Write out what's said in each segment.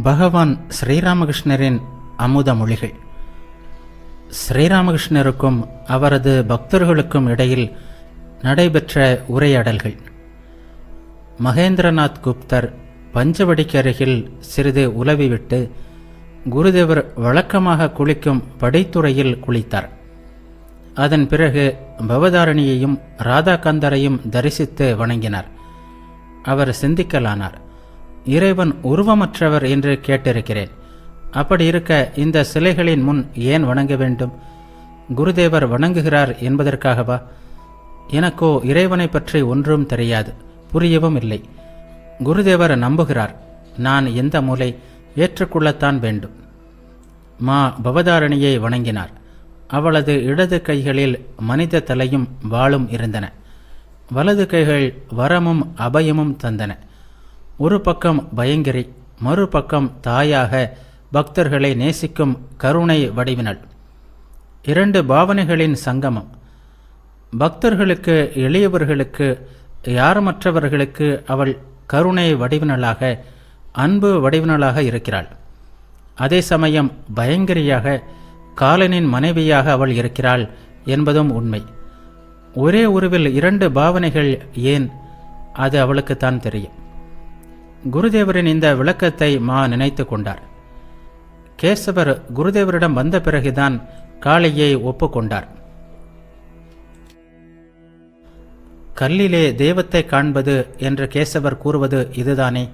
பகவான் ஸ்ரீராமகிருஷ்ணரின் அமுத மொழிகள். ஸ்ரீராமகிருஷ்ணருக்கும் அவரது பக்தர்களுக்கும் இடையில் நடைபெற்ற உரையாடல்கள். மகேந்திரநாத் குப்தர் பஞ்சவடிக்கு அருகில் சிறிது உலவிவிட்டு குருதேவர் வழக்கமாக குளிக்கும் படித்துறையில் குளித்தார். அதன் பிறகு பவதாரணியையும் ராதாகாந்தரையும் தரிசித்து வணங்கினார். அவர் சிந்திக்கலானார். இறைவன் உருவமற்றவர் என்று கேட்டிருக்கிறேன். அப்படி இருக்க இந்த சிலைகளின் முன் ஏன் வணங்க வேண்டும்? குருதேவர் வணங்குகிறார் என்பதற்காகவா? எனக்கோ இறைவனை பற்றி ஒன்றும் தெரியாது, புரியவும் இல்லை. குருதேவர் நம்புகிறார். நான் எந்த மூலை ஏற்றுக்கொள்ளத்தான் வேண்டும். மா பவதாரணியை வணங்கினார். அவளது இடது கைகளில் மனித தலையும் வாளும் இருந்தன. வலது கைகள் வரமும் அபயமும் தந்தன. ஒரு பக்கம் பயங்கரி, மறுபக்கம் தாயாக பக்தர்களை நேசிக்கும் கருணை வடிவினள். இரண்டு பாவனைகளின் சங்கமம். பக்தர்களுக்கு, எளியவர்களுக்கு, யாரமற்றவர்களுக்கு அவள் கருணை வடிவினளாக, அன்பு வடிவினளாக இருக்கிறாள். அதே சமயம் பயங்கரியாக, காலனின் மனைவியாக அவள் இருக்கிறாள் என்பதும் உண்மை. ஒரே உருவில் இரண்டு பாவனைகள் ஏன்? அது அவளுக்குத்தான் தெரியும். குருதேவரின் இந்த விளக்கத்தை மா நினைத்து கொண்டார். கேசவர் குருதேவரிடம் வந்த பிறகுதான் காளியை ஒப்புக்கொண்டார். கல்லிலே தெய்வத்தை காண்பது என்று கேசவர் கூறுவது இதுதானே?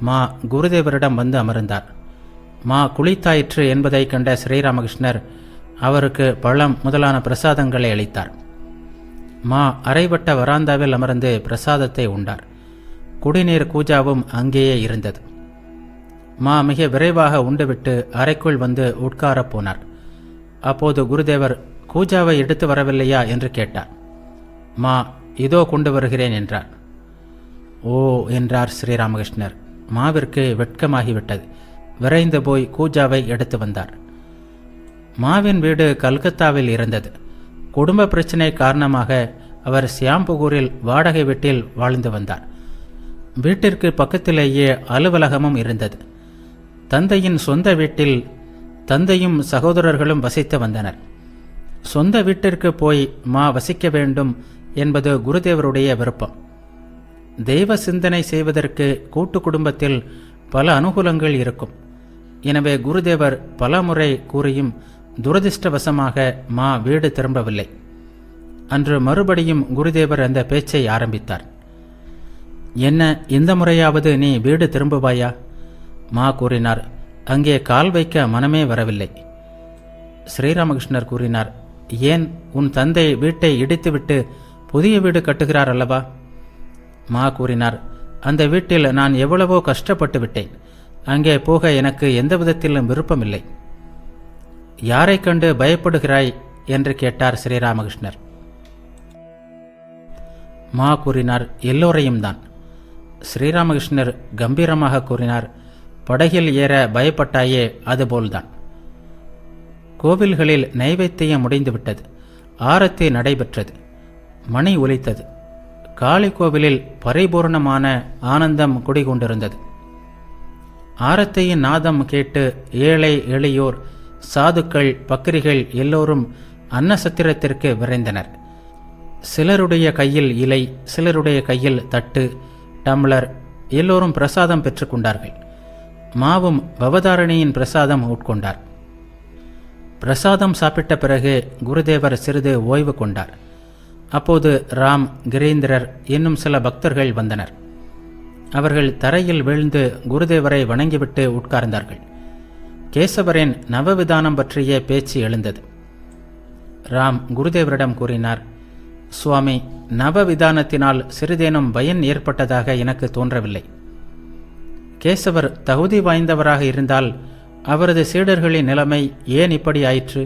மா குருதேவரிடம் வந்து அமர்ந்தார். மா குளித்தாயிற்று என்பதை கண்ட ஸ்ரீராமகிருஷ்ணர் அவருக்கு பழம் முதலான பிரசாதங்களை அளித்தார். மா அரைவட்ட வராந்தாவில் அமர்ந்து பிரசாதத்தை உண்டார். குடிநீர் கூஜாவும் அங்கேயே இருந்தது. மா மிக விரைவாக உண்டுவிட்டு அறைக்குள் வந்து உட்காரப் போனார். அப்போது குருதேவர் கூஜாவை எடுத்து வரவில்லையா என்று கேட்டார். மா இதோ கொண்டு வருகிறேன் என்றார். ஓ என்றார் ஸ்ரீராமகிருஷ்ணர். மாவிற்கு வெட்கமாகிவிட்டது. விரைந்து போய் கூஜாவை எடுத்து வந்தார். மாவின் வீடு கல்கத்தாவில் இருந்தது. குடும்ப பிரச்சினை காரணமாக அவர் சியாம்புகூரில் வாடகை வீட்டில் வாழ்ந்து வந்தார். வீட்டிற்கு பக்கத்திலேயே அலுவலகமும் இருந்தது. தந்தையின் சொந்த வீட்டில் தந்தையும் சகோதரர்களும் வசித்து வந்தனர். சொந்த வீட்டிற்கு போய் மா வசிக்க வேண்டும் என்பது குருதேவருடைய விருப்பம். தெய்வ சிந்தனை செய்வதற்கு கூட்டு குடும்பத்தில் பல அனுகூலங்கள் இருக்கும். எனவே குருதேவர் பல முறை கூறியும் துரதிருஷ்டவசமாக மா வீடு திரும்பவில்லை. அன்று மறுபடியும் குருதேவர் அந்த பேச்சை ஆரம்பித்தார். என்ன, இந்த முறையாவது நீ வீடு திரும்புவாயா? மா கூறினார். அங்கே கால் வைக்க மனமே வரவில்லை. ஸ்ரீராமகிருஷ்ணர் கூறினார். ஏன், உன் தந்தை வீட்டை இடித்துவிட்டு புதிய வீடு கட்டுகிறார் அல்லவா? மா கூறினார். அந்த வீட்டில் நான் எவ்வளவோ கஷ்டப்பட்டு விட்டேன். அங்கே போக எனக்கு எந்த விதத்திலும் விருப்பமில்லை. யாரை கண்டு பயப்படுகிறாய் என்று கேட்டார் ஸ்ரீராமகிருஷ்ணர். மா கூறினார். எல்லோரையும் தான். ஸ்ரீராமகிருஷ்ணர் கம்பீரமாக கூறினார். படகில் ஏற பயப்பட்டாயே, அதுபோல்தான். கோவில்களில் நைவேத்தியம் முடிந்துவிட்டது. ஆரத்தி நடைபெற்றது. மணி ஒலித்தது. காளி கோவிலில் பரிபூர்ணமான ஆனந்தம் குடிகொண்டிருந்தது. ஆரத்தியின் நாதம் கேட்டு ஏழை எளியோர், சாதுக்கள், பக்கிரிகள் எல்லோரும் அன்னசத்திரத்திற்கு விரைந்தனர். சிலருடைய கையில் இலை, சிலருடைய கையில் தட்டு, டம்ளர், எல்லோரும் பிரசாதம் பெற்றுக்கொண்டார்கள். மாவும் பவதாரணியின் பிரசாதம் உட்கொண்டார். பிரசாதம் சாப்பிட்ட பிறகு குருதேவர் சிறிது ஓய்வு கொண்டார். அப்போது ராம், கிரீந்திரர் இன்னும் சில பக்தர்கள் வந்தனர். அவர்கள் தரையில் வீழ்ந்து குருதேவரை வணங்கிவிட்டு உட்கார்ந்தார்கள். கேசவரின் நவவிதானம் பற்றிய பேச்சு எழுந்தது. ராம் குருதேவரிடம் கூறினார். சுவாமி, நவவிதானத்தினால் சிறிதேனும் பயன் ஏற்பட்டதாக எனக்கு தோன்றவில்லை. கேசவர் தகுதி வாய்ந்தவராக இருந்தால் அவரது சீடர்களின் நிலைமை ஏன் இப்படி ஆயிற்று?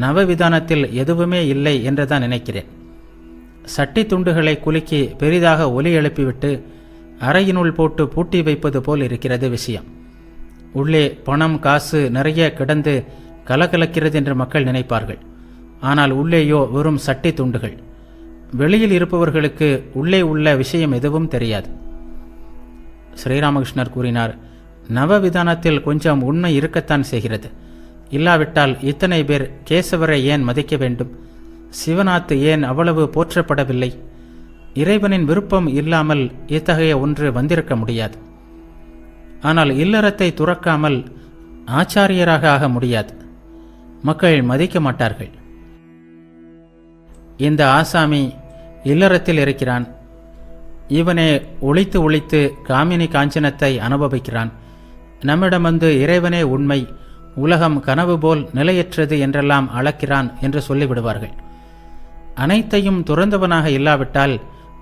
நவவிதானத்தில் எதுவுமே இல்லை என்றுதான் நினைக்கிறேன். சட்டி துண்டுகளை குலுக்கி பெரிதாக ஒலி எழுப்பிவிட்டு அறையினுள் போட்டு பூட்டி வைப்பது போல் இருக்கிறது விஷயம். உள்ளே பணம், காசு நிறைய கிடந்து கலகலக்கிறது என்று மக்கள் நினைப்பார்கள். ஆனால் உள்ளேயோ வெறும் சட்டி துண்டுகள். வெளியில் இருப்பவர்களுக்கு உள்ளே உள்ள விஷயம் எதுவும் தெரியாது. ஸ்ரீராமகிருஷ்ணர் கூறினார், நவவிதானத்தில் கொஞ்சம் உண்மை இருக்கத்தான் செய்கிறது. இல்லாவிட்டால் இத்தனை பேர் கேசவரை ஏன் மதிக்க வேண்டும்? சிவநாத்து ஏன் அவ்வளவு போற்றப்படவில்லை? இறைவனின் விருப்பம் இல்லாமல் இத்தகைய ஒன்று வந்திருக்க முடியாது. ஆனால் இல்லறத்தை துறக்காமல் ஆச்சாரியராக ஆக முடியாது. மக்கள் மதிக்க மாட்டார்கள். இந்த ஆசாமி இல்லறத்தில் இருக்கிறான், இவனே ஒளித்து ஒளித்து காமினி காஞ்சனத்தை அனுபவிக்கிறான், நம்மிடம் வந்து இறைவனே உண்மை, உலகம் கனவு போல் நிலையற்றது என்றெல்லாம் அளக்கிறான் என்று சொல்லிவிடுவார்கள். அனைத்தையும் துறந்தவனாக இல்லாவிட்டால்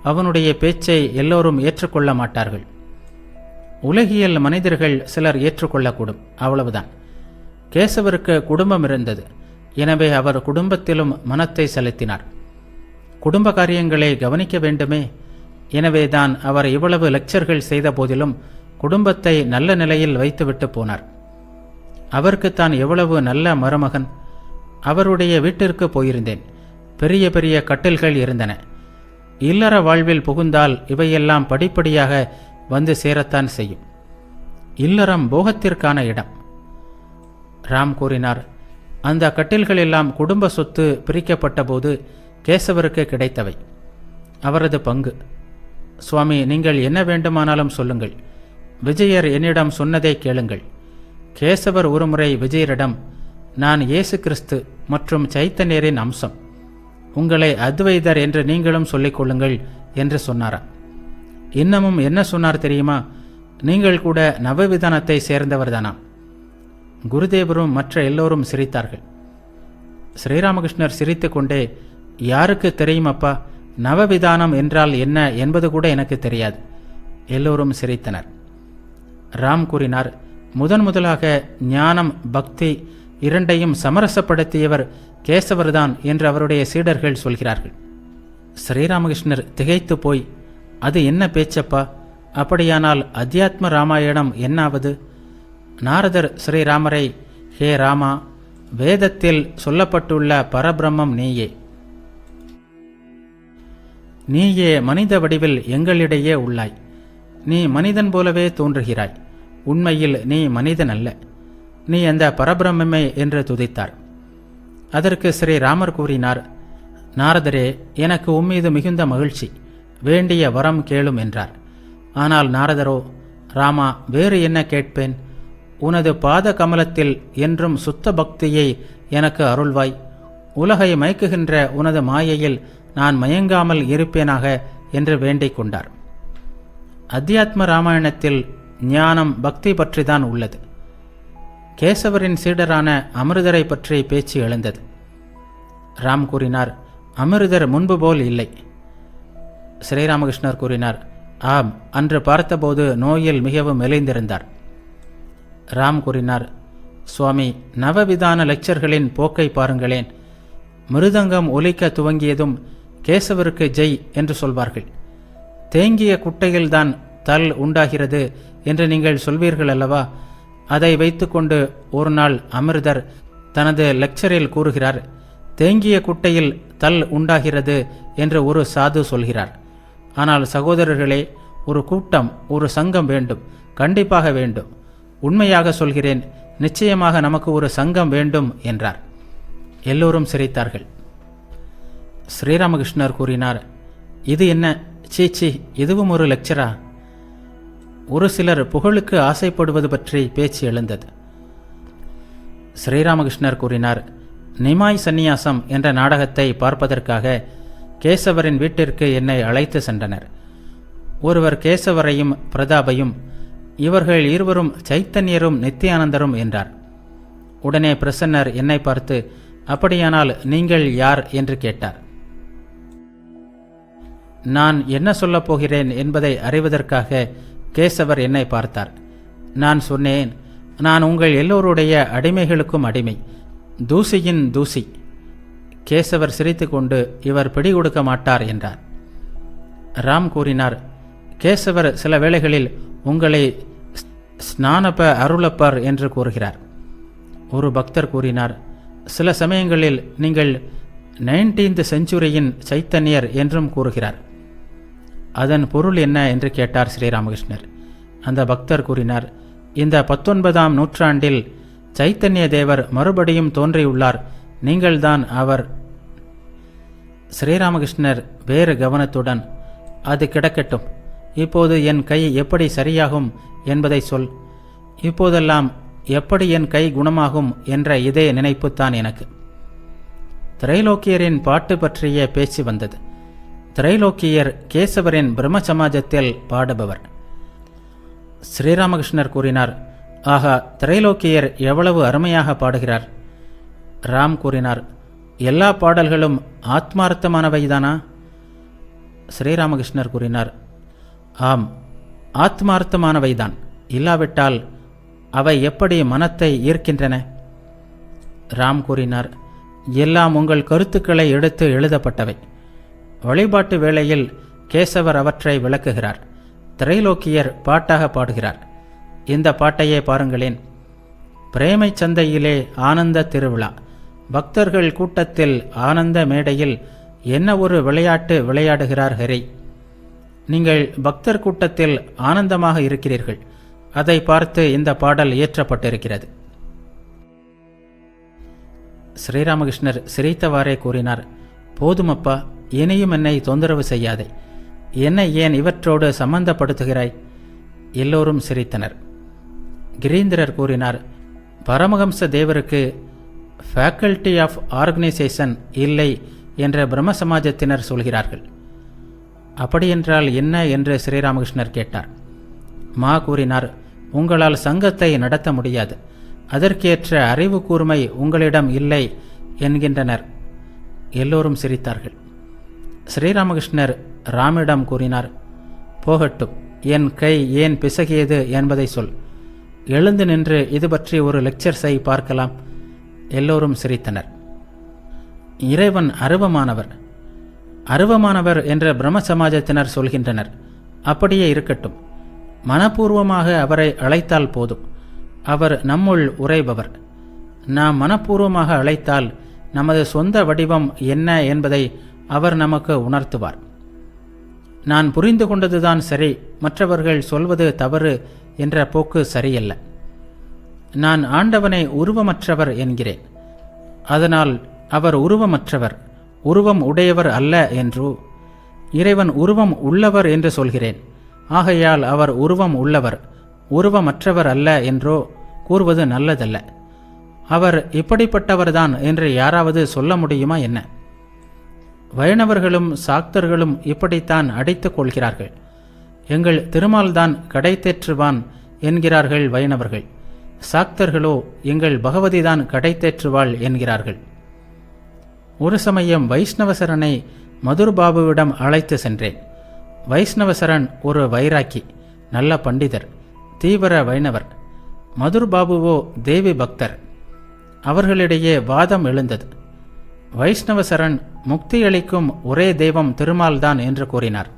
அவனுடைய பேச்சை எல்லோரும் ஏற்றுக்கொள்ள மாட்டார்கள். உலகியல் மனிதர்கள் சிலர் ஏற்றுக்கொள்ளக்கூடும், அவ்வளவுதான். கேசவருக்கு குடும்பம் இருந்தது. எனவே அவர் குடும்பத்திலும் மனத்தை செலுத்தினார். குடும்ப காரியங்களை கவனிக்க வேண்டுமே. எனவேதான் அவர் இவ்வளவு லெக்சர்கள் செய்த போதிலும் குடும்பத்தை நல்ல நிலையில் வைத்துவிட்டு போனார். அவருக்குத்தான் எவ்வளவு நல்ல மருமகன். அவருடைய வீட்டிற்கு போயிருந்தேன். பெரிய பெரிய கட்டில்கள் இருந்தன. இல்லற வாழ்வில் புகுந்தால் இவையெல்லாம் படிப்படியாக வந்து சேரத்தான் செய்யும். இல்லறம் போகத்திற்கான இடம். ராம் கூறினார், அந்த கட்டில்கள் எல்லாம் குடும்ப சொத்து பிரிக்கப்பட்ட போது கேசவருக்கு கிடைத்தவை, அவரது பங்கு. சுவாமி, நீங்கள் என்ன வேண்டுமானாலும் சொல்லுங்கள். விஜயர் என்னிடம் சொன்னதை கேளுங்கள். கேசவர் ஒருமுறை விஜயரிடம், நான் இயேசு கிறிஸ்து மற்றும் சைத்தன்யரின் அம்சம், உங்களை அத்வைதர் என்று நீங்களும் சொல்லிக் கொள்ளுங்கள் என்று சொன்னாராம். இன்னமும் என்ன சொன்னார் தெரியுமா? நீங்கள் கூட நவவிதானத்தை சேர்ந்தவர்தானாம். குருதேவரும் மற்ற எல்லோரும் சிரித்தார்கள். ஸ்ரீராமகிருஷ்ணர் சிரித்து கொண்டே, யாருக்கு தெரியும் அப்பா, நவவிதானம் என்றால் என்ன என்பது கூட எனக்கு தெரியாது. எல்லோரும் சிரித்தனர். ராம் கூறினார், முதலாக ஞானம் பக்தி இரண்டையும் சமரசப்படுத்தியவர் கேசவர்தான் என்று அவருடைய சீடர்கள் சொல்கிறார்கள். ஸ்ரீராமகிருஷ்ணர் திகைத்து போய், அது என்ன பேச்சப்பா? அப்படியானால் அத்தியாத்ம ராமாயணம் என்னாவது? நாரதர் ஸ்ரீராமரை, ஹே ராமா, வேதத்தில் சொல்லப்பட்டுள்ள பரபிரம்மம் நீயே. நீயே மனித வடிவில் எங்களிடையே உள்ளாய். நீ மனிதன் போலவே தோன்றுகிறாய். உண்மையில் நீ மனிதன் அல்ல, நீ அந்த பரபிரம்மே என்று துதித்தார். அதற்கு ஸ்ரீராமர் கூறினார், நாரதரே, எனக்கு உம்மீது மிகுந்த மகிழ்ச்சி, வேண்டிய வரம் கேளும் என்றார். ஆனால் நாரதரோ, ராமா, வேறு என்ன கேட்பேன்? உனது பாத கமலத்தில் என்றும் சுத்த பக்தியை எனக்கு அருள்வாய். உலகை மயக்குகின்ற உனது மாயையில் நான் மயங்காமல் இருப்பேனாக என்று வேண்டிக் கொண்டார். அத்தியாத்ம ராமாயணத்தில் ஞானம் பக்தி பற்றிதான் உள்ளது. கேசவரின் சீடரான அமிர்தரை பற்றி பேச்சு எழுந்தது. ராம் கூறினார், அமிர்தர் முன்பு போல் இல்லை. ஸ்ரீராமகிருஷ்ணர் கூறினார், ஆம், அன்று பார்த்தபோது நோயில் மிகவும் மெலிந்திருந்தார். ராம் கூறினார், சுவாமி, நவவிதான லெக்சர்களின் போக்கை பாருங்களேன். மிருதங்கம் ஒலிக்க துவங்கியதும் கேசவருக்கு ஜெய் என்று சொல்வார்கள். தேங்கிய குட்டையில்தான் தல் உண்டாகிறது என்று நீங்கள் சொல்வீர்கள் அல்லவா? அதை வைத்துக்கொண்டு ஒரு நாள் அமிர்தர் தனது லெக்சரில் கூறுகிறார், தேங்கிய குட்டையில் தல் உண்டாகிறது என்று ஒரு சாது சொல்கிறார். ஆனால் சகோதரர்களே, ஒரு கூட்டம், ஒரு சங்கம் வேண்டும், கண்டிப்பாக வேண்டும். உண்மையாக சொல்கிறேன், நிச்சயமாக நமக்கு ஒரு சங்கம் வேண்டும் என்றார். எல்லோரும் சிரித்தார்கள். ஸ்ரீராமகிருஷ்ணர் கூறினார், இது என்ன? சீச்சி, இதுவும் ஒரு லெக்சரா? ஒரு சிலர் புகழுக்கு ஆசைப்படுவது பற்றி பேச்சு எழுந்தது. ஸ்ரீராமகிருஷ்ணர் கூறினார், நிமாய் சந்நியாசம் என்ற நாடகத்தை பார்ப்பதற்காக கேசவரின் வீட்டிற்கு என்னை அழைத்து சென்றனர். ஒருவர் கேசவரையும் பிரதாபையும், இவர்கள் இருவரும் சைத்தன்யரும் நித்தியானந்தரும் என்றார். உடனே பிரசன்னர் என்னை பார்த்து, அப்படியானால் நீங்கள் யார் என்று கேட்டார். நான் என்ன சொல்லப் போகிறேன் என்பதை அறிவதற்காக கேசவர் என்னை பார்த்தார். நான் சொன்னேன், நான் உங்கள் எல்லோருடைய அடிமைகளுக்கும் அடிமை, தூசியின் தூசி. கேசவர் சிரித்து கொண்டு, இவர் பிடி கொடுக்க மாட்டார் என்றார். ராம் கூறினார், கேசவர் சில வேளைகளில் உங்களை ஸ்நானப்ப அருளப்பர் என்று கூறுகிறார். ஒரு பக்தர் கூறினார், சில சமயங்களில் நீங்கள் 19th செஞ்சுரியின் சைத்தன்யர் என்றும் கூறுகிறார். அதன் பொருள் என்ன என்று கேட்டார் ஸ்ரீராமகிருஷ்ணர். அந்த பக்தர் கூறினார், இந்த 19ஆம் நூற்றாண்டில் சைத்தன்ய தேவர் மறுபடியும் தோன்றியுள்ளார். நீங்கள்தான் அவர். ஸ்ரீராமகிருஷ்ணர் வேறு கவனத்துடன், அது கிடக்கட்டும். இப்போது என் கை எப்படி சரியாகும் என்பதை சொல். இப்போதெல்லாம் எப்படி என் கை குணமாகும் என்ற இதே நினைப்புத்தான் எனக்கு. திரைலோக்கியரின் பாட்டு பற்றிய பேச்சு வந்தது. திரைலோக்கியர் கேசவரின் பிரம்ம சமாஜத்தில் பாடுபவர். ஸ்ரீராமகிருஷ்ணர் கூறினார், ஆகா, திரைலோக்கியர் எவ்வளவு அருமையாக பாடுகிறார். ராம் கூறினார், எல்லா பாடல்களும் ஆத்மார்த்தமானவைதானா? ஸ்ரீராமகிருஷ்ணர் கூறினார், ஆம், ஆத்மார்த்தமானவைதான். இல்லாவிட்டால் அவை எப்படி மனத்தை ஈர்க்கின்றன? ராம் கூறினார், எல்லாம் உங்கள் கருத்துக்களை எடுத்து எழுதப்பட்டவை. வழிபாட்டு வேளையில் கேசவர் அவற்றை விளக்குகிறார். திரைலோக்கியர் பாட்டாக பாடுகிறார். இந்த பாட்டையே பாருங்களேன். பிரேமை சந்தையிலே ஆனந்த திருவிழா, பக்தர்கள் கூட்டத்தில் ஆனந்த மேடையில் என்ன ஒரு விளையாட்டு விளையாடுகிறார் ஹரி. நீங்கள் பக்தர் கூட்டத்தில் ஆனந்தமாக இருக்கிறீர்கள். அதை பார்த்து இந்த பாடல் இயற்றப்பட்டிருக்கிறது. ஸ்ரீராமகிருஷ்ணர் சிரித்தவாறே கூறினார், போதுமப்பா, இனியும் என்னை தொந்தரவு செய்யாதே. என்னை ஏன் இவற்றோடு சம்பந்தப்படுத்துகிறாய்? எல்லோரும் சிரித்தனர். கிரீந்திரர் கூறினார், பரமஹம்ச தேவருக்கு ஃபேக்கல்டி ஆஃப் ஆர்கனைசேஷன் இல்லை என்ற பிரம்ம சமாஜத்தினர் சொல்கிறார்கள். அப்படியென்றால் என்ன என்று ஸ்ரீராமகிருஷ்ணர் கேட்டார். மா கூறினார், உங்களால் சங்கத்தை நடத்த முடியாது. அதற்கேற்ற அறிவு கூர்மை உங்களிடம் இல்லை என்கின்றனர். எல்லோரும் சிரித்தார்கள். ஸ்ரீராமகிருஷ்ணர் ராமிடம் கூறினார், போகட்டும், என் கை ஏன் பிசகியது என்பதை சொல். எழுந்து நின்று இது பற்றி ஒரு லெக்சர் செய் பார்க்கலாம். எல்லோரும் சிரித்தனர். இறைவன் அருவமானவர், அருவமானவர் என்ற பிரம்ம சமாஜத்தினர் சொல்கின்றனர். அப்படியே இருக்கட்டும். மனப்பூர்வமாக அவரை அழைத்தால் போதும். அவர் நம்முள் உறைபவர். நாம் மனப்பூர்வமாக அழைத்தால் நமது சொந்த வடிவம் என்ன என்பதை அவர் நமக்கு உணர்த்துவார். நான் புரிந்து கொண்டதுதான் சரி, மற்றவர்கள் சொல்வது தவறு என்ற போக்கு சரியல்ல. நான் ஆண்டவனை உருவமற்றவர் என்கிறேன். அதனால் அவர் உருவமற்றவர், உருவம் உடையவர் அல்ல என்றோ, இறைவன் உருவம் உள்ளவர் என்று சொல்கிறேன். ஆகையால் அவர் உருவம் உள்ளவர், உருவமற்றவர் அல்ல என்றோ கூறுவது நல்லதல்ல. அவர் இப்படிப்பட்டவர்தான் என்று யாராவது சொல்ல முடியுமா என்ன? வைணவர்களும் சாக்தர்களும் இப்படித்தான் அடித்துக் கொள்கிறார்கள். எங்கள் திருமால்தான் கடைத்தேற்றுவான் என்கிறார்கள் வைணவர்கள். சாக்தர்களோ எங்கள் பகவதிதான் கடைத்தேற்றுவாள் என்கிறார்கள். ஒரு சமயம் வைஷ்ணவசரனை மதுர்பாபுவிடம் அழைத்து சென்றேன். வைஷ்ணவசரன் ஒரு வைராக்கி, நல்ல பண்டிதர், தீவிர வைணவர். மதுர்பாபுவோ தேவி பக்தர். அவர்களிடையே வாதம் எழுந்தது. வைஷ்ணவசரன் முக்தியளிக்கும் ஒரே தெய்வம் திருமால்தான் என்று கூறினார்.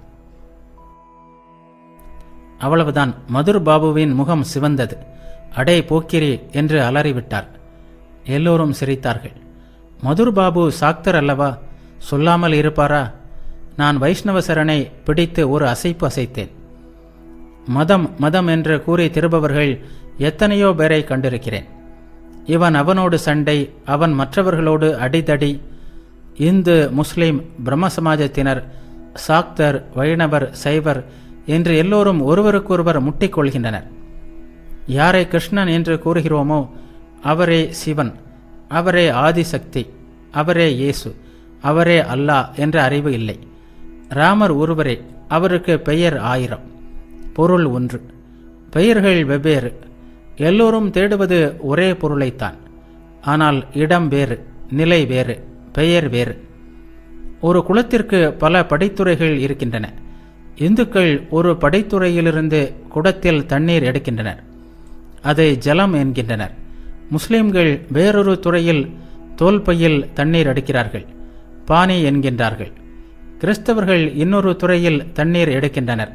அவ்வளவுதான். மதுர்பாபுவின் முகம் சிவந்தது. அடே போக்கிரி என்று அலறிவிட்டார். எல்லோரும் சிரித்தார்கள். மதுர்பாபு சாக்தர் அல்லவா, சொல்லாமல் இருப்பாரா? நான் வைஷ்ணவசரனை பிடித்து ஒரு அசைப்பு அசைத்தேன். மதம் மதம் என்று கூறி திரும்பவர்கள் எத்தனையோ பேரை கண்டிருக்கிறேன். இவன் அவனோடு சண்டை, அவன் மற்றவர்களோடு அடிதடி. இந்து, முஸ்லிம், பிரம்ம சமாஜத்தினர், சாக்தர், வைணவர், சைவர் என்று எல்லோரும் ஒருவருக்கொருவர் முட்டிக்கொள்கின்றனர். யாரை கிருஷ்ணன் என்று கூறுகிறோமோ அவரே சிவன், அவரே ஆதிசக்தி, அவரே இயேசு, அவரே அல்லாஹ் என்ற அறிவு இல்லை. ராமர் ஒருவரே, அவருக்கு பெயர் 1000, பொருள் ஒன்று. பெயர்கள் வெவ்வேறு. எல்லோரும் தேடுவது ஒரே பொருளைத்தான். ஆனால் இடம் வேறு, நிலை வேறு, பெயர் வேறு. ஒரு குளத்திற்கு பல படித்துறைகள் இருக்கின்றன. இந்துக்கள் ஒரு படித்துறையிலிருந்து குடத்தில் தண்ணீர் எடுக்கின்றனர். அதை ஜலம் என்கின்றனர். முஸ்லிம்கள் வேறொரு துறையில் தோல்பையில் தண்ணீர் எடுக்கிறார்கள், பானி என்கின்றார்கள். கிறிஸ்தவர்கள் இன்னொரு துறையில் தண்ணீர் எடுக்கின்றனர்,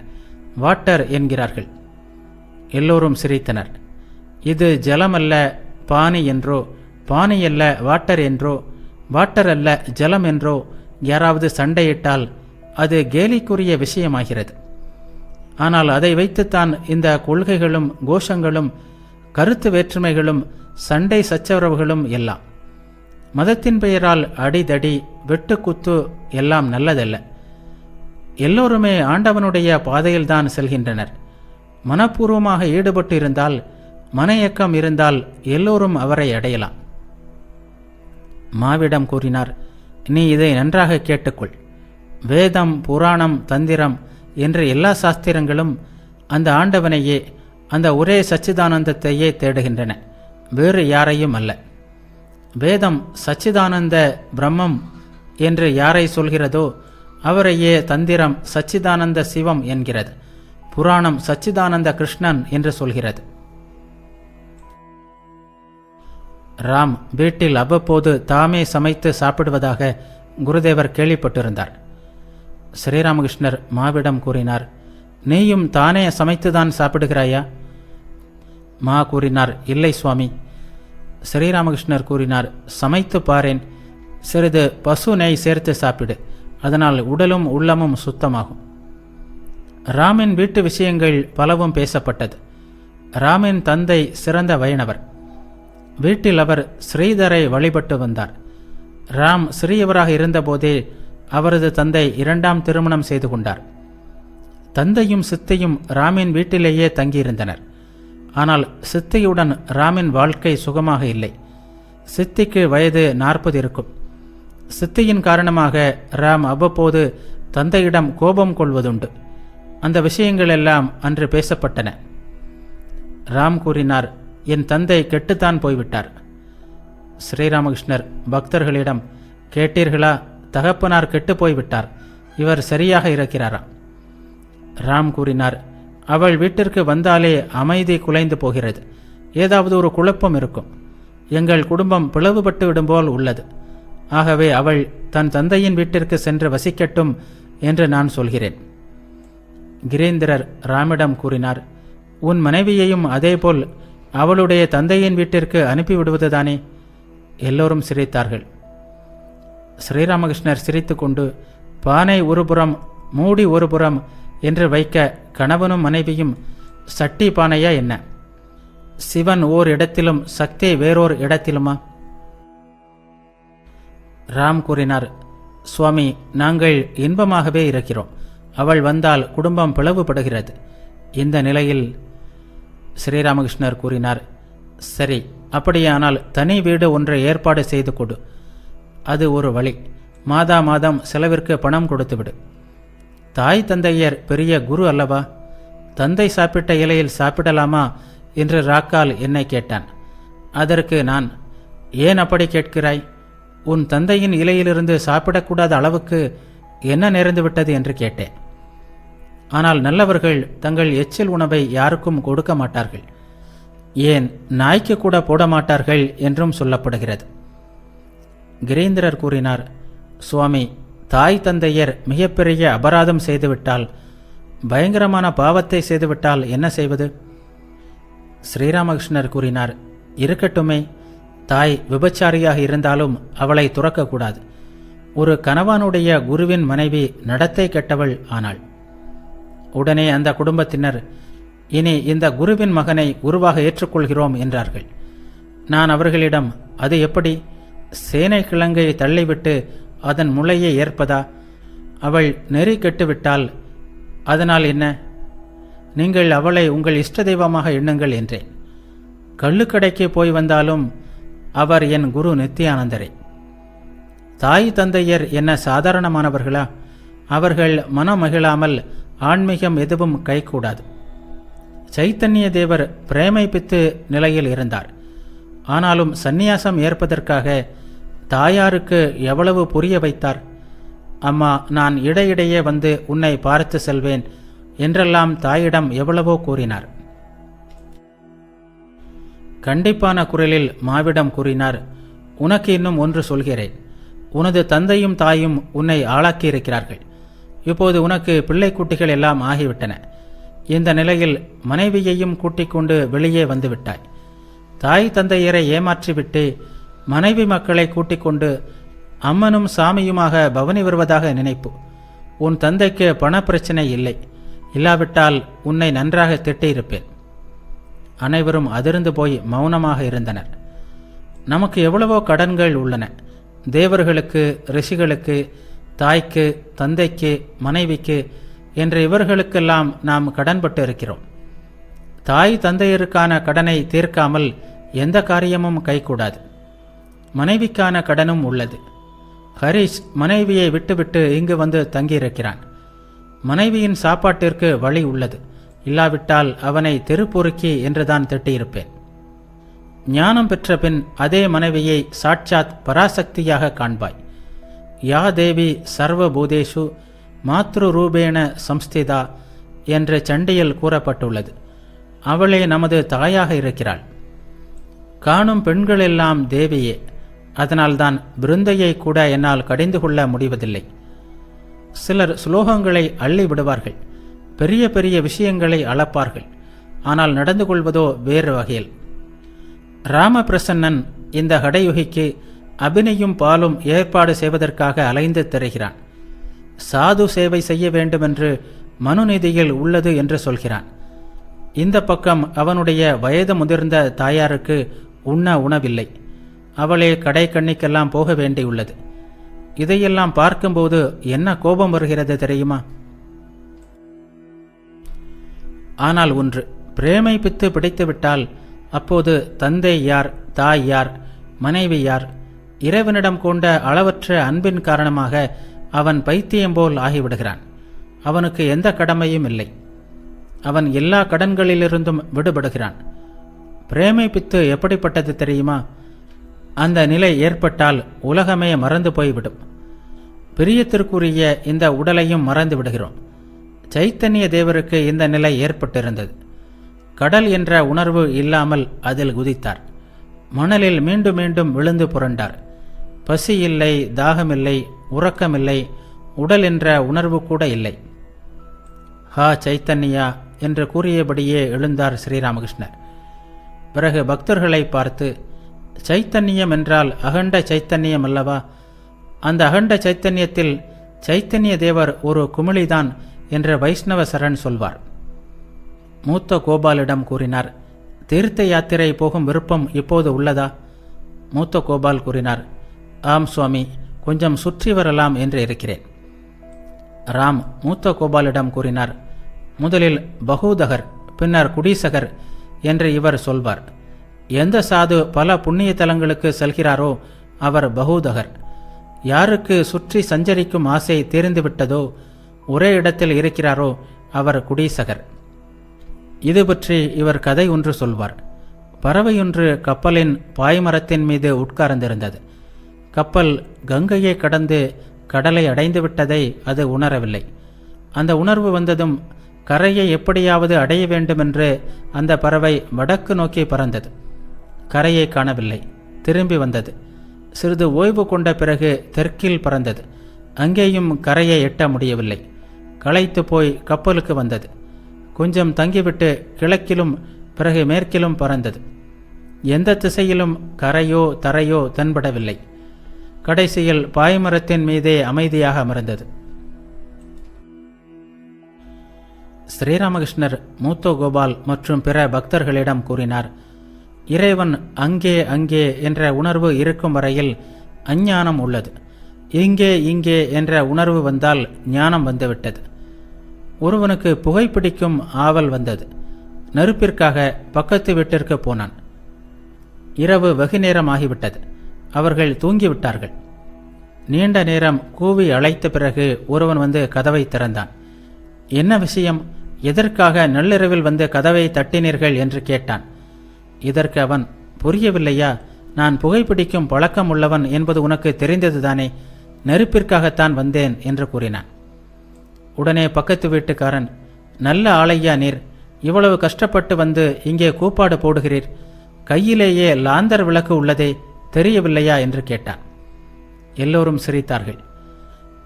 வாட்டர் என்கிறார்கள். எல்லோரும் சிரித்தனர். இது ஜலமல்ல பானி என்றோ, பானி அல்ல வாட்டர் என்றோ, வாட்டர் அல்ல ஜலம் என்றோ யாராவது சண்டையிட்டால் அது கேலிக்குரிய விஷயமாகிறது. ஆனால் அதை வைத்துத்தான் இந்த கொள்கைகளும் கோஷங்களும் கருத்து வேற்றுமைகளும் சண்டை சச்சரவுகளும் எல்லாம். மதத்தின் பெயரால் அடிதடி வெட்டுக்குத்து எல்லாம் நல்லதல்ல. எல்லோருமே ஆண்டவனுடைய பாதையில்தான் செல்கின்றனர். மனப்பூர்வமாக ஈடுபட்டு இருந்தால், மன இயக்கம் இருந்தால் எல்லோரும் அவரை அடையலாம். மாவிடம் கூறினார், நீ இதை நன்றாக கேட்டுக்கொள். வேதம், புராணம், தந்திரம் என்ற எல்லா சாஸ்திரங்களும் அந்த ஆண்டவனையே, அந்த ஒரே சச்சிதானந்தத்தையே தேடுகின்றன, வேறு யாரையும் அல்ல. வேதம் சச்சிதானந்த பிரம்மம் என்று யாரை சொல்கிறதோ அவரையே தந்திரம் சச்சிதானந்த சிவம் என்கிறது. புராணம் சச்சிதானந்த கிருஷ்ணன் என்று சொல்கிறது. ராம் வீட்டில் அவ்வப்போது தாமே சமைத்து சாப்பிடுவதாக குருதேவர் கேள்விப்பட்டிருந்தார். ஸ்ரீராமகிருஷ்ணர் மாவிடம் கூறினார், நீயும் தானே சமைத்துதான் சாப்பிடுகிறாயா? மா கூறினார், இல்லை சுவாமி. ஸ்ரீராமகிருஷ்ணர் கூறினார், சமைத்து பாரேன். சிறிது பசு நெய் சேர்த்து சாப்பிடு, அதனால் உடலும் உள்ளமும் சுத்தமாகும். ராமின் வீட்டு விஷயங்கள் பலவும் பேசப்பட்டது. ராமின் தந்தை சிறந்த வைணவர். வீட்டில் அவர் ஸ்ரீதரை வழிபட்டு வந்தார். ராம் சிறியவராக இருந்தபோதே அவரது தந்தை 2ஆம் திருமணம் செய்து கொண்டார். தந்தையும் சித்தையும் ராமின் வீட்டிலேயே தங்கியிருந்தனர். ஆனால் சித்தியுடன் ராமின் வாழ்க்கை சுகமாக இல்லை. சித்திக்கு வயது 40 இருக்கும். சித்தியின் காரணமாக ராம் அவ்வப்போது தந்தையிடம் கோபம் கொள்வதுண்டு. அந்த விஷயங்கள் எல்லாம் அன்று பேசப்பட்டன. ராம் கூறினார், என் தந்தை கெட்டுத்தான் போய்விட்டார். ஸ்ரீராமகிருஷ்ணர் பக்தர்களிடம், கேட்டீர்களா, தகப்பனார் கெட்டு போய்விட்டார், இவர் சரியாக இருக்கிறாரா? ராம் கூறினார், அவள் வீட்டிற்கு வந்தாலே அமைதி குலைந்து போகிறது. ஏதாவது ஒரு குழப்பம் இருக்கும். எங்கள் குடும்பம் பிளவுபட்டு விடும்போல் உள்ளது. ஆகவே அவள் தன் தந்தையின் வீட்டிற்கு சென்று வசிக்கட்டும் என்று நான் சொல்கிறேன். கிரீந்திரர் ராமிடம் கூறினார், உன் மனைவியையும் அதேபோல் அவளுடைய தந்தையின் வீட்டிற்கு அனுப்பிவிடுவதுதானே? எல்லோரும் சிரித்தார்கள். ஸ்ரீராமகிருஷ்ணர் சிரித்துக்கொண்டு, பானை ஒருபுறம் மூடி ஒருபுறம் என்று வைக்க கணவனும் மனைவியும் சட்டி பானையா என்ன? சிவன் ஓர் இடத்திலும் சக்தி வேறோர் இடத்திலுமா? ராம் கூறினார், சுவாமி, நாங்கள் இன்பமாகவே இருக்கிறோம். அவள் வந்தால் குடும்பம் பிளவுபடுகிறது. இந்த நிலையில் ஸ்ரீராமகிருஷ்ணர் கூறினார், சரி, அப்படியானால் தனி வீடு ஒன்றை ஏற்பாடு செய்து கொடு. அது ஒரு வழி. மாதம் செலவிற்கு பணம் கொடுத்துவிடு. தாய் தந்தையர் பெரிய குரு அல்லவா? தந்தை சாப்பிட்ட இலையில் சாப்பிடலாமா என்று ராக்கால் என்னை கேட்டான். அதற்கு நான், ஏன் அப்படி கேட்கிறாய்? உன் தந்தையின் இலையிலிருந்து சாப்பிடக்கூடாத அளவுக்கு என்ன நேர்ந்து விட்டது என்று கேட்டேன். ஆனால் நல்லவர்கள் தங்கள் எச்சில் உணவை யாருக்கும் கொடுக்க மாட்டார்கள், ஏன் நாய்க்கு கூட போட மாட்டார்கள் என்றும் சொல்லப்படுகிறது. கிரீந்திரர் கூறினார், சுவாமி, தாய் தந்தையர் மிகப்பெரிய அபராதம் செய்துவிட்டால், பயங்கரமான பாவத்தை செய்துவிட்டால் என்ன செய்வது? ஸ்ரீராமகிருஷ்ணர் கூறினார், இருக்கட்டுமே, தாய் விபச்சாரியாக இருந்தாலும் அவளை துறக்கக்கூடாது. ஒரு கணவனுடைய குருவின் மனைவி நடத்தை கெட்டவள் ஆனாள். உடனே அந்த குடும்பத்தினர், இனி இந்த குருவின் மகனை குருவாக ஏற்றுக்கொள்கிறோம் என்றார்கள். நான் அவர்களிடம், அது எப்படி? சேனை கிழங்கை தள்ளிவிட்டு அதன் முளையை ஏற்பதா? அவள் நெறி கெட்டுவிட்டால் அதனால் என்ன? நீங்கள் அவளை உங்கள் இஷ்ட தெய்வமாக எண்ணுங்கள் என்றேன். கள்ளுக்கடைக்கு போய் வந்தாலும் அவர் என் குரு நித்தியானந்தரே. தாய் தந்தையர் என்ன சாதாரணமானவர்களா? அவர்கள் மனம் மகிழாமல் ஆன்மீகம் எதுவும் கைகூடாது. சைத்தன்ய தேவர் பிரேமை பித்து நிலையில் இருந்தார். ஆனாலும் சந்நியாசம் ஏற்பதற்காக தாயாருக்கு எவ்வளவு புரிய வைத்தார். அம்மா, நான் இடையிடையே வந்து உன்னை பார்த்து செல்வேன் என்றெல்லாம் தாயிடம் எவ்வளவோ கூறினார். கண்டிப்பான குரலில் மாவிடம் கூறினார், உனக்கு இன்னும் ஒன்று சொல்கிறேன். உனது தந்தையும் தாயும் உன்னை ஆளாக்கியிருக்கிறார்கள். இப்போது உனக்கு பிள்ளைக்குட்டிகள் எல்லாம் ஆகிவிட்டன. இந்த நிலையில் மனைவியையும் கூட்டிக் கொண்டு வெளியே வந்துவிட்டாய். தாய் தந்தையரை ஏமாற்றிவிட்டு மனைவி மக்களை கூட்டிக் கொண்டு அம்மனும் சாமியுமாக பவனி வருவதாக நினைப்பு. உன் தந்தைக்கு பண பிரச்சனை இல்லை. இல்லாவிட்டால் உன்னை நன்றாக திட்டியிருப்பேன். அனைவரும் அதிர்ந்து போய் மௌனமாக இருந்தனர். நமக்கு எவ்வளவோ கடன்கள் உள்ளன. தேவர்களுக்கு, ரிஷிகளுக்கு, தாய்க்கு, தந்தைக்கு, மனைவிக்கு என்ற இவர்களுக்கெல்லாம் நாம் கடன்பட்டு இருக்கிறோம். தாய் தந்தையருக்கான கடனை தீர்க்காமல் எந்த காரியமும் கைகூடாது. மனைவிக்கான கடனும் உள்ளது. ஹரிஷ் மனைவியை விட்டுவிட்டு இங்கு வந்து தங்கியிருக்கிறான். மனைவியின் சாப்பாட்டிற்கு வழி உள்ளது. இல்லாவிட்டால் அவனை தெருப்பொறுக்கி என்றுதான் திட்டியிருப்பேன். ஞானம் பெற்ற பின் அதே மனைவியை சாட்சாத் பராசக்தியாக காண்பாய். யா தேவி சர்வபூதேஷு மாத்ரு ரூபேண சம்ஸ்திதா என்று சண்டியில் கூறப்பட்டுள்ளது. அவளே நமது தாயாக இருக்கிறாள். காணும் பெண்களெல்லாம் தேவியே. அதனால்தான் பிருந்தையை கூட என்னால் கடிந்து கொள்ள முடிவதில்லை. சிலர் ஸ்லோகங்களை அள்ளி விடுவார்கள், பெரிய பெரிய விஷயங்களை அளப்பார்கள். ஆனால் நடந்து கொள்வதோ வேறு வகையில். ராமபிரசன்னன் இந்த ஹடயுகிக்கு அபிநயும் பாலும் ஏற்பாடு செய்வதற்காக அலைந்து திரிகிறான். சாது சேவை செய்ய வேண்டுமென்று மனுநீதியில் உள்ளது என்று சொல்கிறான். இந்த பக்கம் அவனுடைய வயது முதிர்ந்த தாயாருக்கு உண்ண உணவில்லை. அவளே கடை கண்ணிக்கெல்லாம் போக வேண்டியுள்ளது. இதையெல்லாம் பார்க்கும்போது என்ன கோபம் வருகிறது தெரியுமா? ஆனால் ஒன்று, பிரேமை பித்து பிடித்துவிட்டால் அப்போது தந்தை யார், தாய் யார், மனைவி யார்? இறைவனிடம் கொண்ட அளவற்ற அன்பின் காரணமாக அவன் பைத்தியம் போல் ஆகிவிடுகிறான். அவனுக்கு எந்த கடமையும் இல்லை. அவன் எல்லா கடன்களிலிருந்தும் விடுபடுகிறான். பிரேமை பித்து எப்படிப்பட்டது தெரியுமா? அந்த நிலை ஏற்பட்டால் உலகமே மறந்து போய்விடும். பிரியத்திற்குரிய இந்த உடலையும் மறந்து விடுகிறோம். சைத்தன்ய தேவருக்கு இந்த நிலை ஏற்பட்டிருந்தது. கடல் என்ற உணர்வு இல்லாமல் அதில் குதித்தார். மணலில் மீண்டும் மீண்டும் விழுந்து புரண்டார். பசி இல்லை, தாகமில்லை, உறக்கமில்லை, உடல் என்ற உணர்வு கூட இல்லை. ஹா சைத்தன்யா என்று கூறியபடியே எழுந்தார் ஸ்ரீராமகிருஷ்ணர். பிறகு பக்தர்களை பார்த்து, சைத்தன்யம் என்றால் அகண்ட சைத்தன்யம் அல்லவா? அந்த அகண்ட சைத்தன்யத்தில் சைத்தன்ய தேவர் ஒரு குமிழிதான் என்று வைஷ்ணவ சரண் சொல்வார். மூத்த கோபாலிடம் கூறினார், தீர்த்த யாத்திரை போகும் விருப்பம் இப்போது உள்ளதா? மூத்த கோபால் கூறினார், ஆம் சுவாமி, கொஞ்சம் சுற்றி வரலாம் என்று இருக்கிறேன். ராம் மூத்த கோபாலிடம் கூறினார், முதலில் பகூதகர், பின்னர் குடீசகர் என்று இவர் சொல்வார். எந்த சாது பல புண்ணிய தலங்களுக்கு செல்கிறாரோ அவர் பகூதகர். யாருக்கு சுற்றி சஞ்சரிக்கும் ஆசை தீர்ந்துவிட்டதோ, ஒரே இடத்தில் இருக்கிறாரோ அவர் குடீசகர். இது பற்றி இவர் கதை ஒன்று சொல்வார். பறவையொன்று கப்பலின் பாய்மரத்தின் மீது உட்கார்ந்திருந்தது. கப்பல் கங்கையை கடந்து கடலை அடைந்துவிட்டதை அது உணரவில்லை. அந்த உணர்வு வந்ததும் கரையை எப்படியாவது அடைய வேண்டுமென்று அந்த பறவை வடக்கு நோக்கி பறந்தது. கரையை காணவில்லை. திரும்பி வந்தது. சிறிது ஓய்வு கொண்ட பிறகு தெற்கில் பறந்தது. அங்கேயும் கரையை எட்ட முடியவில்லை. களைத்து போய் கப்பலுக்கு வந்தது. கொஞ்சம் தங்கிவிட்டு கிழக்கிலும் பிறகு மேற்கிலும் பறந்தது. எந்த திசையிலும் கரையோ தரையோ தென்படவில்லை. கடைசியில் பாய்மரத்தின் மீதே அமைதியாக அமர்ந்தது. ஸ்ரீராமகிருஷ்ணர் மூத்தோ கோபால் மற்றும் பிற பக்தர்களிடம் கூறினார், இறைவன் அங்கே அங்கே என்ற உணர்வு இருக்கும் வரையில் அஞ்ஞானம் உள்ளது. இங்கே இங்கே என்ற உணர்வு வந்தால் ஞானம் வந்துவிட்டது. ஒருவனுக்கு புகைப்பிடிக்கும் ஆவல் வந்தது. நெருப்பிற்காக பக்கத்து வீட்டிற்கு போனான். இரவு வெகு நேரம் ஆகிவிட்டது. அவர்கள் தூங்கிவிட்டார்கள். நீண்ட நேரம் கூவி அழைத்த பிறகு ஒருவன் வந்து கதவை திறந்தான். என்ன விஷயம்? எதற்காக நள்ளிரவில் வந்து கதவை தட்டினீர்கள் என்று கேட்டான். இதற்கு அவன், புரியவில்லையா? நான் புகைப்பிடிக்கும் பழக்கம் உள்ளவன் என்பது உனக்கு தெரிந்ததுதானே? நெருப்பிற்காகத்தான் வந்தேன் என்று கூறினான். உடனே பக்கத்து வீட்டுக்காரன், நல்ல ஆளையா நீர், இவ்வளவு கஷ்டப்பட்டு வந்து இங்கே கூப்பாடு போடுகிறீர். கையிலேயே லாந்தர் விளக்கு உள்ளதே, தெரியவில்லையா என்று கேட்டான். எல்லோரும் சிரித்தார்கள்.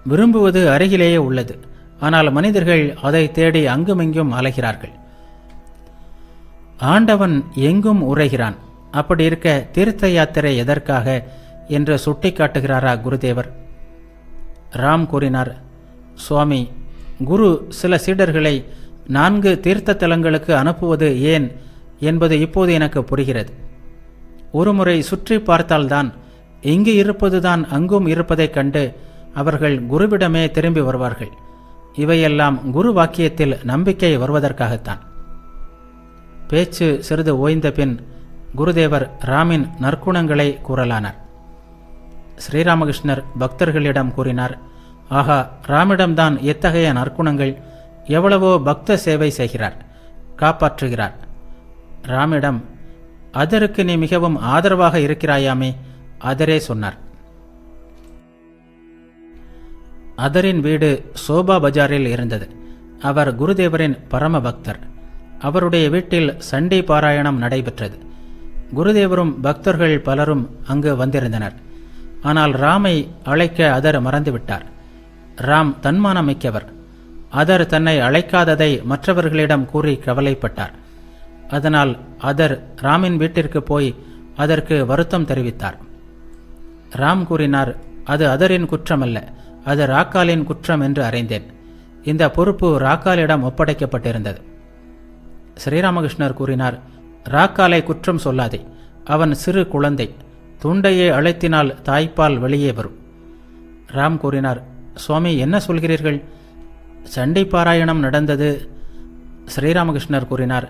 விரும்புவது அருகிலேயே உள்ளது. ஆனால் மனிதர்கள் அதை தேடி அங்குமிங்கும் அலைகிறார்கள். ஆண்டவன் எங்கும் உரைகிறான். அப்படி இருக்க தீர்த்த யாத்திரை எதற்காக என்று சுட்டி காட்டுகிறாரா குருதேவர்? ராம் கூறினார், சுவாமி, குரு சில சீடர்களை 4 தீர்த்த தலங்களுக்கு அனுப்புவது ஏன் என்பது இப்போது எனக்கு புரிகிறது. ஒருமுறை சுற்றி பார்த்தால்தான் இங்கு இருப்பதுதான் அங்கும் இருப்பதைக் கண்டு அவர்கள் குருவிடமே திரும்பி வருவார்கள். இவையெல்லாம் குரு வாக்கியத்தில் நம்பிக்கை வருவதற்காகத்தான். பேச்சு சிறிது ஓய்ந்த பின் குருதேவர் ராமின் நற்குணங்களை கூறலானார். ஸ்ரீராமகிருஷ்ணர் பக்தர்களிடம் கூறினார், ஆகா, ராமிடம்தான் எத்தகைய நற்குணங்கள்! எவ்வளவோ பக்த சேவை செய்கிறார், காப்பாற்றுகிறார். ராமிடம், அதருக்கு நீ மிகவும் ஆதரவாக இருக்கிறாயாமே, அதரே சொன்னார். அதரின் வீடு சோபா பஜாரில் இருந்தது. அவர் குருதேவரின் பரம பக்தர். அவருடைய வீட்டில் சண்டி பாராயணம் நடைபெற்றது. குருதேவரும் பக்தர்கள் பலரும் அங்கு வந்திருந்தனர். ஆனால் ராமை அழைக்க அதர் மறந்துவிட்டார். ராம் தன்மானமிக்கவர். அதர் தன்னை அழைக்காததை மற்றவர்களிடம் கூறி கவலைப்பட்டார். அதனால் அதர் ராமின் வீட்டிற்கு போய் அதற்கு வருத்தம் தெரிவித்தார். ராம் கூறினார், அது அதரின் குற்றமல்ல, அது ராக்காலின் குற்றம் என்று அறிந்தேன். இந்த பொறுப்பு ராக்காலிடம் ஒப்படைக்கப்பட்டிருந்தது. ஸ்ரீராமகிருஷ்ணர் கூறினார், ராக்காலை குற்றம் சொல்லாதே, அவன் சிறு குழந்தை, துண்டையே அழைத்தினால் தாய்ப்பால் வெளியே வரும். ராம் கூறினார், சுவாமி என்ன சொல்கிறீர்கள்? சண்டி பாராயணம் நடந்தது. ஸ்ரீராமகிருஷ்ணர் கூறினார்,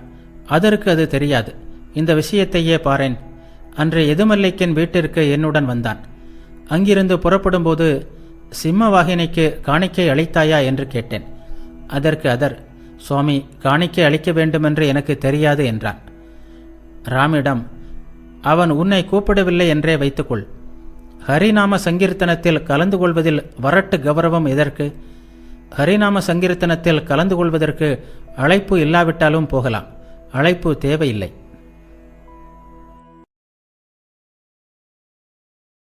அதற்கு அது தெரியாது. இந்த விஷயத்தையே பாரேன். அன்று எதுமல்லிக்கின் வீட்டிற்கு என்னுடன் வந்தான். அங்கிருந்து புறப்படும்போது சிம்மவாகினிக்கு காணிக்கை அளித்தாயா என்று கேட்டேன். அதற்கு அதர், சுவாமி, காணிக்கை அளிக்க வேண்டுமென்று எனக்கு தெரியாது என்றான். ராமிடம், அவன் உன்னை கூப்பிடவில்லை என்றே வைத்துக்கொள். ஹரிநாம சங்கீர்த்தனத்தில் கலந்து கொள்வதில் வரட்டு கௌரவம் எதற்கு? ஹரிநாம சங்கீர்த்தனத்தில் கலந்து கொள்வதற்கு அழைப்பு இல்லாவிட்டாலும் போகலாம். அழைப்பு தேவையில்லை.